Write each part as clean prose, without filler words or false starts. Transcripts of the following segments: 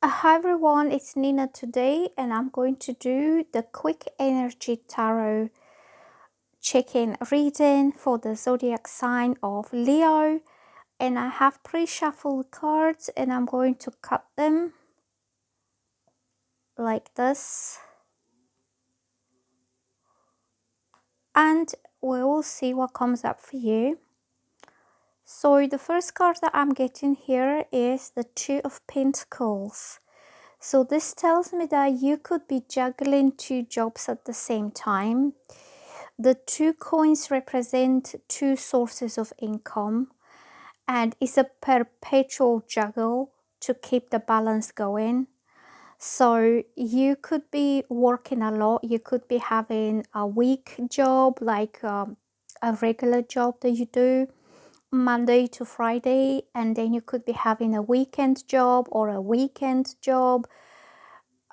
Hi everyone, it's Nina today, and I'm going to do the quick energy tarot check-in reading for the zodiac sign of Leo. And I have pre-shuffled cards, and I'm going to cut them like this, and we will see what comes up for you. So the first card that I'm getting here is the Two of Pentacles. So this tells me that you could be juggling two jobs at the same time. The two coins represent two sources of income, and it's a perpetual juggle to keep the balance going. So you could be working a lot. You could be having a week job, like a regular job that you do Monday to Friday, and then you could be having a weekend job or a weekend job,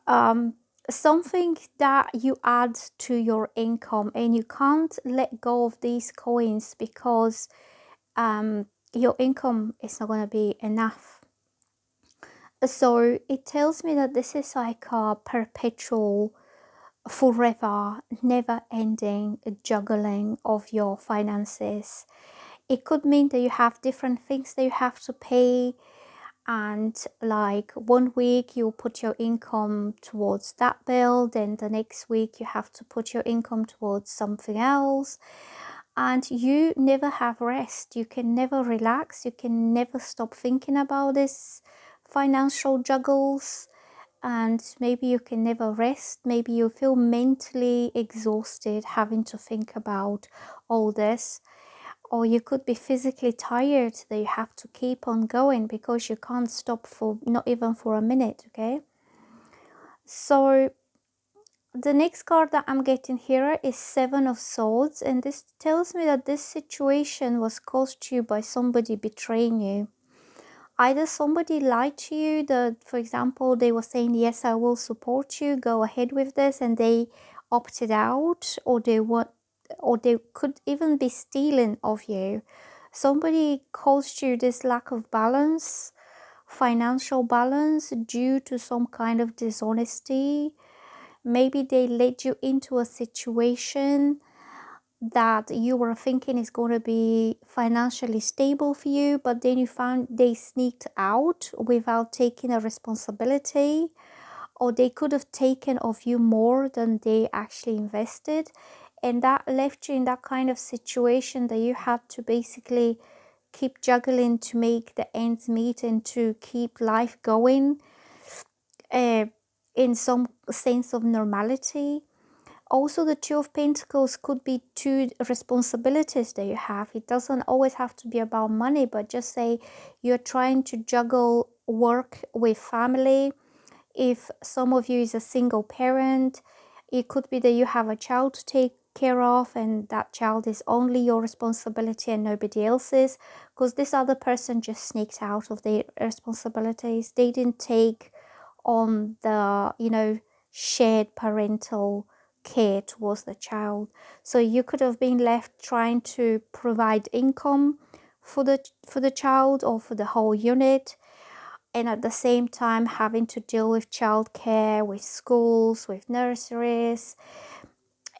um, something that you add to your income, and you can't let go of these coins because your income is not going to be enough. So it tells me that this is like a perpetual, forever, never ending juggling of your finances. It could mean that you have different things that you have to pay, and like one week you put your income towards that bill, then the next week you have to put your income towards something else, and you never have rest. You can never relax. You can never stop thinking about this financial juggles, and maybe you can never rest. Maybe you feel mentally exhausted having to think about all this, or you could be physically tired that you have to keep on going because you can't stop for not even for a minute. Okay, so the next card that I'm getting here is Seven of Swords, and this tells me that this situation was caused to you by somebody betraying you. Either somebody lied to you, that for example they were saying yes, I will support you, go ahead with this, and they opted out, or they could even be stealing of you. Somebody caused you this lack of balance, financial balance, due to some kind of dishonesty. Maybe they led you into a situation that you were thinking is going to be financially stable for you, but then you found they sneaked out without taking a responsibility, or they could have taken of you more than they actually invested, and that left you in that kind of situation that you had to basically keep juggling to make the ends meet and to keep life going, uh, in some sense of normality. Also, the Two of Pentacles could be two responsibilities that you have. It doesn't always have to be about money, but just say you're trying to juggle work with family. If some of you is a single parent, it could be that you have a child to take care of, and that child is only your responsibility and nobody else's, because this other person just sneaked out of their responsibilities. They didn't take on the, shared parental care towards the child. So you could have been left trying to provide income for the child or for the whole unit, and at the same time having to deal with childcare, with schools, with nurseries.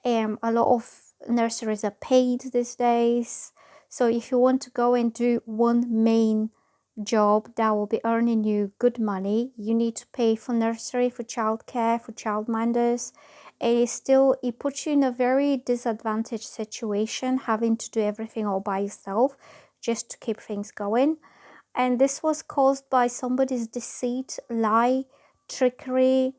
A lot of nurseries are paid these days. So if you want to go and do one main job that will be earning you good money, you need to pay for nursery, for childcare, for childminders. And it puts you in a very disadvantaged situation, having to do everything all by yourself just to keep things going. And this was caused by somebody's deceit, lie, trickery,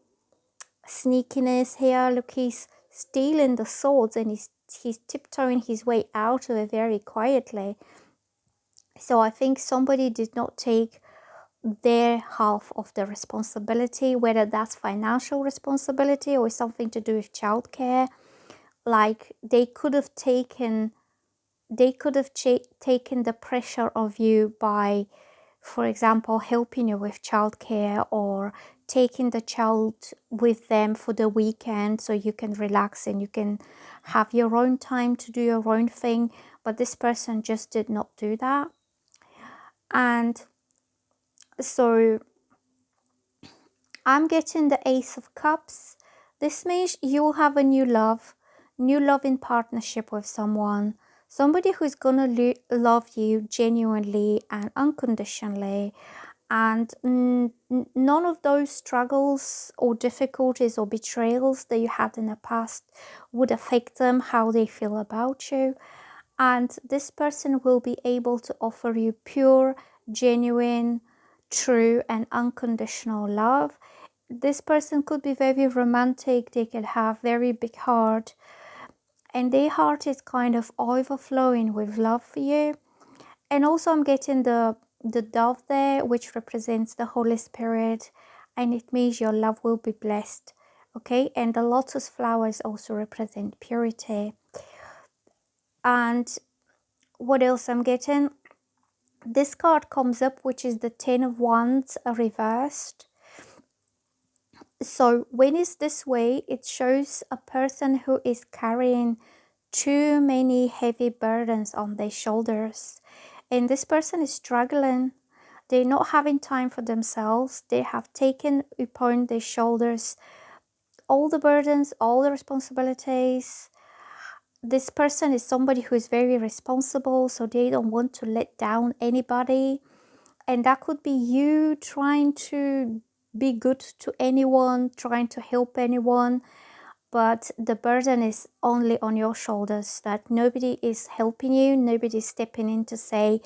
sneakiness here. Look, he's stealing the swords, and he's tiptoeing his way out of it very quietly. So I think somebody did not take their half of the responsibility, whether that's financial responsibility or something to do with childcare. Like they could have taken the pressure of you by, for example, helping you with childcare, or taking the child with them for the weekend so you can relax and you can have your own time to do your own thing. But this person just did not do that. And so I'm getting the Ace of Cups. This means you will have a new love in partnership with someone. Somebody who's gonna love you genuinely and unconditionally. And none of those struggles or difficulties or betrayals that you had in the past would affect them, how they feel about you. And this person will be able to offer you pure, genuine, true and unconditional love. This person could be very romantic, they could have very big heart, and their heart is kind of overflowing with love for you. And also I'm getting the dove there, which represents the Holy Spirit, and it means your love will be blessed. Okay, and the lotus flowers also represent purity. And what else I'm getting? This card comes up, which is the Ten of Wands reversed. So when it's this way, it shows a person who is carrying too many heavy burdens on their shoulders, and this person is struggling. They're not having time for themselves. They have taken upon their shoulders all the burdens, all the responsibilities. This person is somebody who is very responsible, so they don't want to let down anybody. And that could be you trying to be good to anyone, trying to help anyone, but the burden is only on your shoulders, that nobody is helping you, nobody is stepping in to say,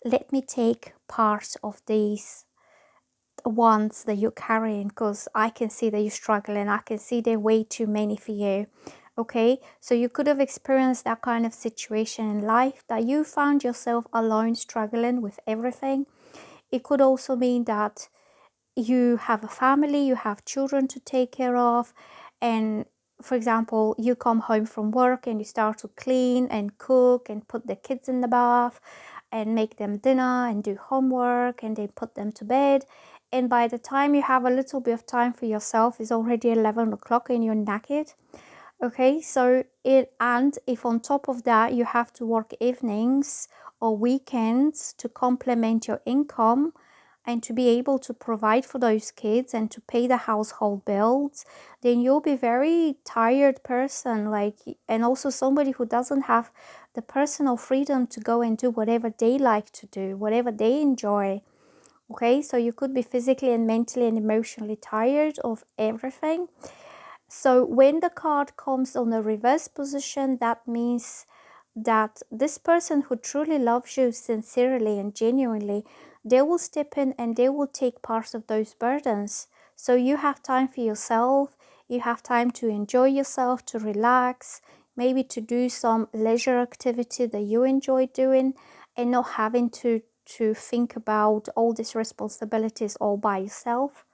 let me take part of these ones that you're carrying, because I can see that you're struggling. I can see there are way too many for you. Okay, so you could have experienced that kind of situation in life, that you found yourself alone struggling with everything. It could also mean that you have a family, you have children to take care of, and for example, you come home from work and you start to clean and cook and put the kids in the bath and make them dinner and do homework and then put them to bed, and by the time you have a little bit of time for yourself, it's already 11 o'clock and you're knackered. Okay, so and if on top of that you have to work evenings or weekends to complement your income and to be able to provide for those kids and to pay the household bills, then you'll be very tired person, like, and also somebody who doesn't have the personal freedom to go and do whatever they like to do, whatever they enjoy. Okay, so you could be physically and mentally and emotionally tired of everything. So when the card comes on the reverse position, that means that this person who truly loves you sincerely and genuinely, they will step in and they will take part of those burdens. So you have time for yourself, you have time to enjoy yourself, to relax, maybe to do some leisure activity that you enjoy doing, and not having to think about all these responsibilities all by yourself.